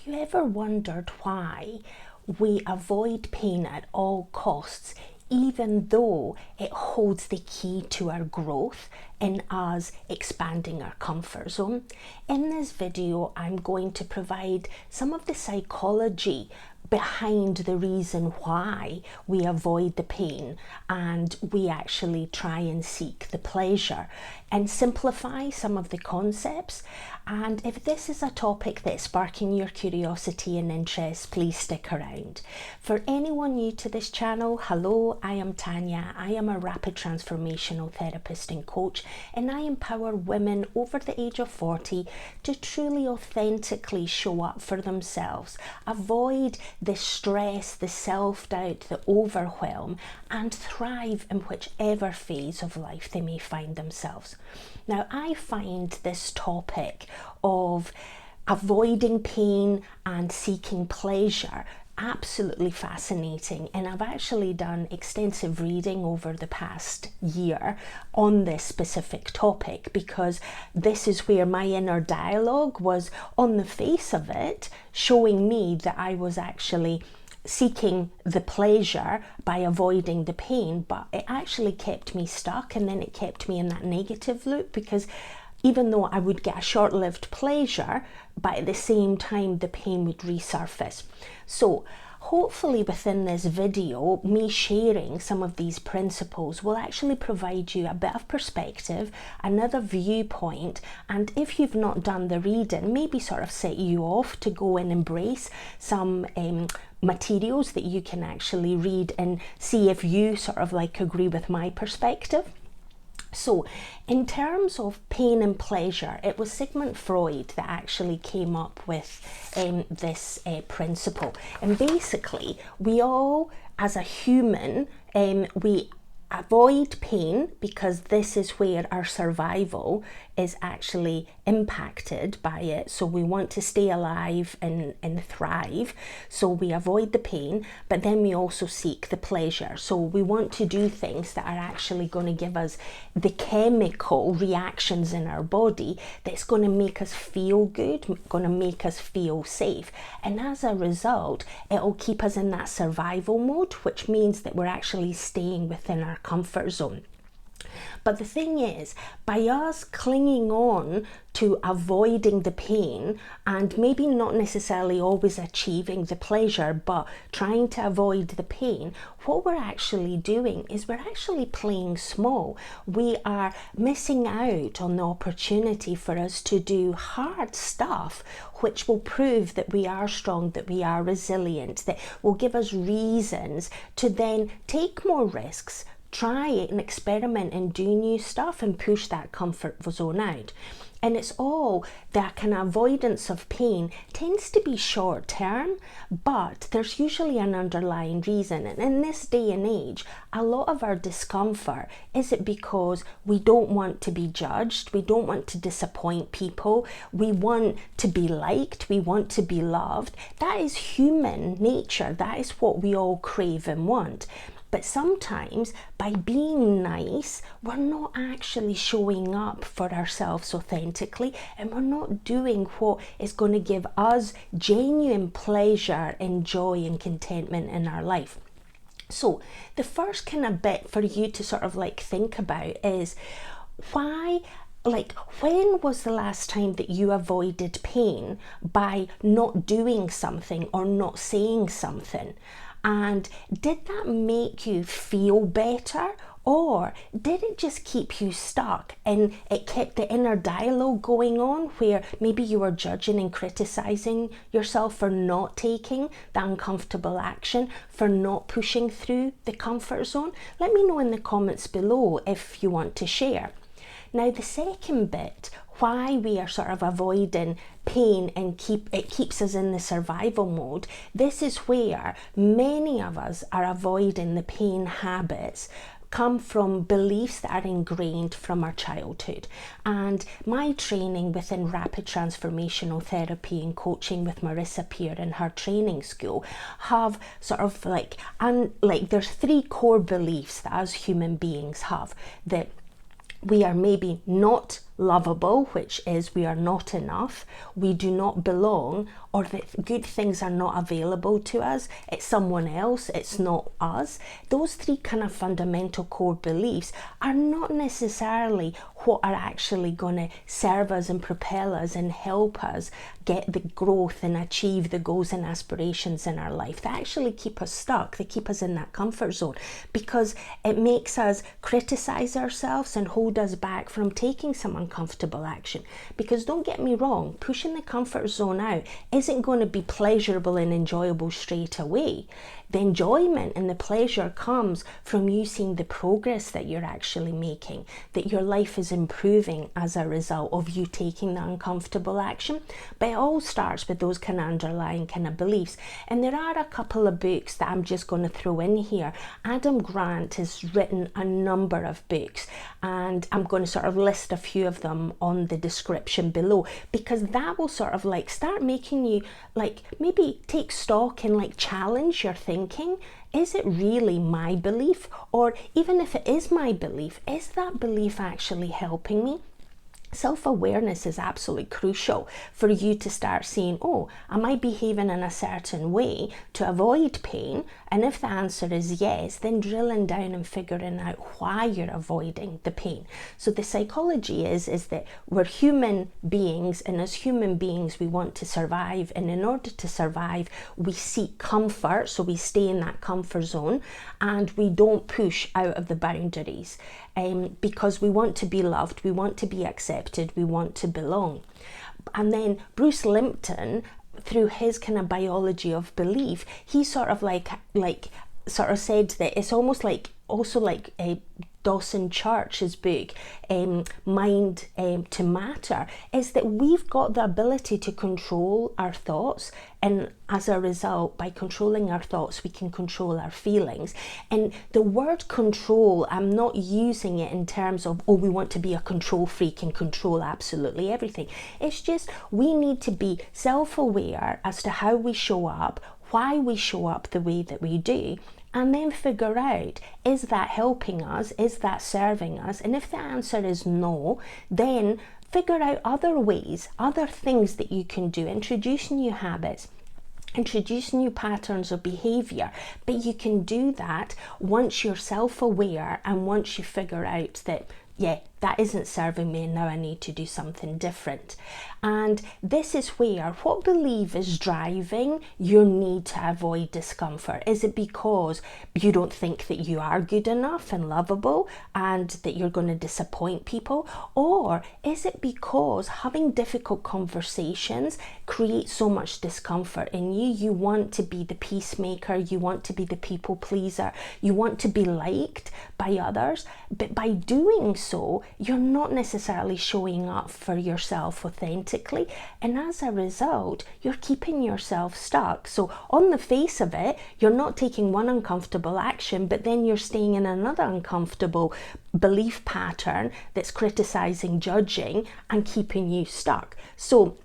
you ever wondered why we avoid pain at all costs, even though it holds the key to our growth in us expanding our comfort zone? In this video, I'm going to provide some of the psychology behind the reason why we avoid the pain and we actually try and seek the pleasure, and simplify some of the concepts. And if this is a topic that's sparking your curiosity and interest, please stick around. For anyone new to this channel, hello, I am Tanya. I am a rapid transformational therapist and coach, and I empower women over the age of 40 to truly authentically show up for themselves, avoid the stress, the self-doubt, the overwhelm, and thrive in whichever phase of life they may find themselves. Now, I find this topic of avoiding pain and seeking pleasure absolutely fascinating, and I've actually done extensive reading over the past year on this specific topic, because this is where my inner dialogue was, on the face of it, showing me that I was actually seeking the pleasure by avoiding the pain, but it actually kept me stuck, and then it kept me in that negative loop, because even though I would get a short-lived pleasure, but at the same time the pain would resurface. So hopefully within this video, me sharing some of these principles will actually provide you a bit of perspective, another viewpoint, and if you've not done the reading, maybe sort of set you off to go and embrace some materials that you can actually read and see if you sort of like agree with my perspective. So in terms of pain and pleasure, it was Sigmund Freud that actually came up with this principle. And basically, we all, as a human, we avoid pain because this is where our survival is actually impacted by it. So we want to stay alive and thrive. So we avoid the pain, but then we also seek the pleasure. So we want to do things that are actually going to give us the chemical reactions in our body that's going to make us feel good, going to make us feel safe. And as a result, it'll keep us in that survival mode, which means that we're actually staying within our comfort zone. But the thing is, by us clinging on to avoiding the pain and maybe not necessarily always achieving the pleasure, but trying to avoid the pain, what we're actually doing is we're actually playing small. We are missing out on the opportunity for us to do hard stuff, which will prove that we are strong, that we are resilient, that will give us reasons to then take more risks, try and experiment and do new stuff and push that comfort zone out. And it's all that kind of avoidance of pain tends to be short term, but there's usually an underlying reason. And in this day and age, a lot of our discomfort, is it because we don't want to be judged, we don't want to disappoint people, we want to be liked, we want to be loved. That is human nature, that is what we all crave and want. But sometimes by being nice, we're not actually showing up for ourselves authentically, and we're not doing what is going to give us genuine pleasure and joy and contentment in our life. So the first kind of bit for you to sort of like think about is when was the last time that you avoided pain by not doing something or not saying something? And did that make you feel better, or did it just keep you stuck and it kept the inner dialogue going on where maybe you were judging and criticizing yourself for not taking the uncomfortable action, for not pushing through the comfort zone? Let me know in the comments below if you want to share. Now, the second bit, why we are sort of avoiding pain and it keeps us in the survival mode, this is where many of us are avoiding the pain habits, come from beliefs that are ingrained from our childhood. And my training within rapid transformational therapy and coaching with Marissa Peer in her training school have sort of there's three core beliefs that as human beings have, that we are maybe not lovable, which is we are not enough, we do not belong, or that good things are not available to us, it's someone else, it's not us. Those three kind of fundamental core beliefs are not necessarily what are actually going to serve us and propel us and help us get the growth and achieve the goals and aspirations in our life. They actually keep us stuck. They keep us in that comfort zone because it makes us criticize ourselves and hold us back from taking some uncomfortable action. Because don't get me wrong, pushing the comfort zone out isn't going to be pleasurable and enjoyable straight away. The enjoyment and the pleasure comes from you seeing the progress that you're actually making, that your life is improving as a result of you taking the uncomfortable action. But it all starts with those kind of underlying kind of beliefs. And there are a couple of books that I'm just going to throw in here. Adam Grant has written a number of books, and I'm going to sort of list a few of them on the description below, because that will sort of like start making you like maybe take stock and like challenge your thinking. Is it really my belief? Or even if it is my belief, is that belief actually helping me? Self-awareness is absolutely crucial for you to start seeing, oh, am I behaving in a certain way to avoid pain? And if the answer is yes, then drilling down and figuring out why you're avoiding the pain. So the psychology is that we're human beings, and as human beings we want to survive, and in order to survive we seek comfort, so we stay in that comfort zone and we don't push out of the boundaries. Because we want to be loved, we want to be accepted, we want to belong. And then Bruce Lipton, through his kind of biology of belief, he sort of sort of said that it's almost like also like a Dawson Church's book, Mind to Matter, is that we've got the ability to control our thoughts, and as a result, by controlling our thoughts, we can control our feelings. And the word control, I'm not using it in terms of, oh, we want to be a control freak and control absolutely everything. It's just we need to be self-aware as to how we show up, why we show up the way that we do, and then figure out, is that helping us? Is that serving us? And if the answer is no, then figure out other ways, other things that you can do. Introduce new habits, introduce new patterns of behavior. But you can do that once you're self-aware and once you figure out that, yeah, that isn't serving me and now I need to do something different. And this is where, what belief is driving your need to avoid discomfort? Is it because you don't think that you are good enough and lovable and that you're going to disappoint people? Or is it because having difficult conversations creates so much discomfort in you? You want to be the peacemaker, you want to be the people pleaser, you want to be liked by others, but by doing so, you're not necessarily showing up for yourself authentically, and as a result you're keeping yourself stuck. So on the face of it, you're not taking one uncomfortable action, but then you're staying in another uncomfortable belief pattern that's criticizing, judging, and keeping you stuck. So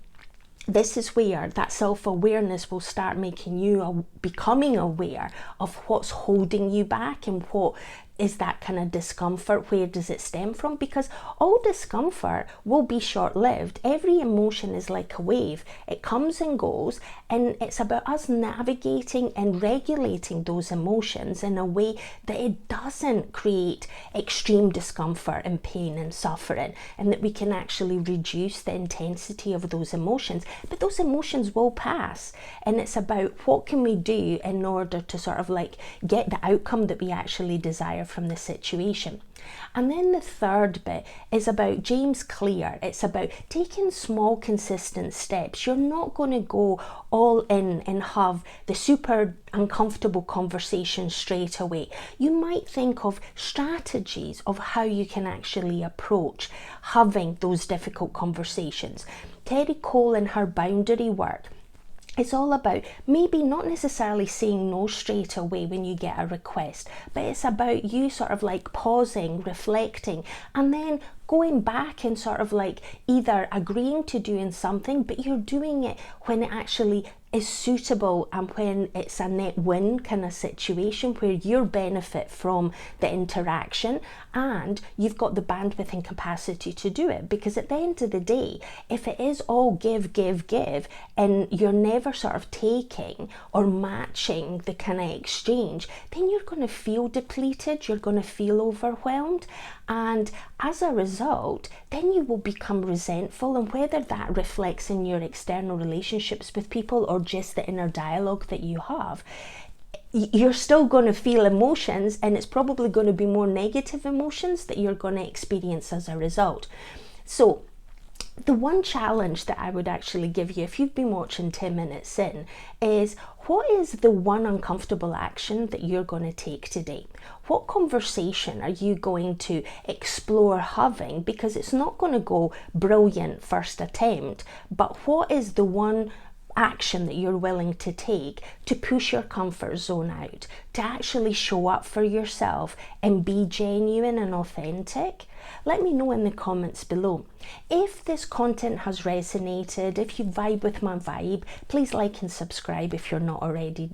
this is where that self-awareness will start making you becoming aware of what's holding you back and what is that kind of discomfort. Where does it stem from? Because all discomfort will be short-lived. Every emotion is like a wave. It comes and goes, and it's about us navigating and regulating those emotions in a way that it doesn't create extreme discomfort and pain and suffering, and that we can actually reduce the intensity of those emotions. But those emotions will pass, and it's about what can we do in order to sort of like get the outcome that we actually desire from the situation. And then the third bit is about James Clear. It's about taking small consistent steps. You're not going to go all in and have the super uncomfortable conversation straight away. You might think of strategies of how you can actually approach having those difficult conversations. Terri Cole in her boundary work, it's all about maybe not necessarily saying no straight away when you get a request, but it's about you sort of like pausing, reflecting, and then going back and sort of like either agreeing to doing something, but you're doing it when it actually is suitable and when it's a net win kind of situation where you benefit from the interaction and you've got the bandwidth and capacity to do it. Because at the end of the day, if it is all give and you're never sort of taking or matching the kind of exchange, then you're going to feel depleted, you're going to feel overwhelmed, and as a result then you will become resentful. And whether that reflects in your external relationships with people or just the inner dialogue that you have, you're still going to feel emotions, and it's probably going to be more negative emotions that you're going to experience as a result. So the one challenge that I would actually give you, if you've been watching 10 minutes in, is what is the one uncomfortable action that you're going to take today? What conversation are you going to explore having? Because it's not going to go brilliant first attempt, but what is the one action that you're willing to take to push your comfort zone out, to actually show up for yourself and be genuine and authentic? Let me know in the comments below. If this content has resonated, if you vibe with my vibe, please like and subscribe if you're not already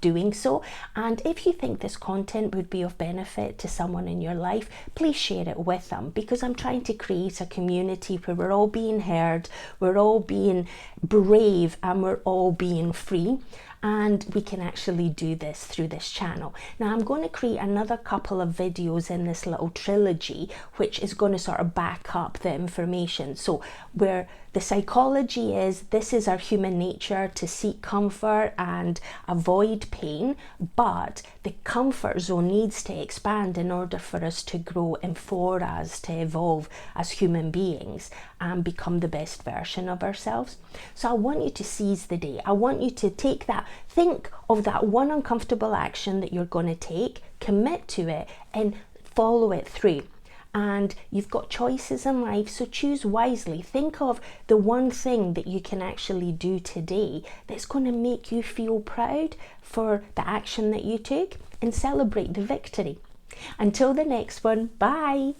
doing so. And if you think this content would be of benefit to someone in your life, please share it with them, because I'm trying to create a community where we're all being heard, we're all being brave, and we're all being free. And we can actually do this through this channel. Now I'm going to create another couple of videos in this little trilogy, which is going to sort of back up the information. So where the psychology is, this is our human nature to seek comfort and avoid pain, but the comfort zone needs to expand in order for us to grow and for us to evolve as human beings and become the best version of ourselves. So I want you to seize the day. I want you to take that, think of that one uncomfortable action that you're going to take, commit to it and follow it through. And you've got choices in life, so choose wisely. Think of the one thing that you can actually do today that's going to make you feel proud for the action that you took, and celebrate the victory. Until the next one, bye.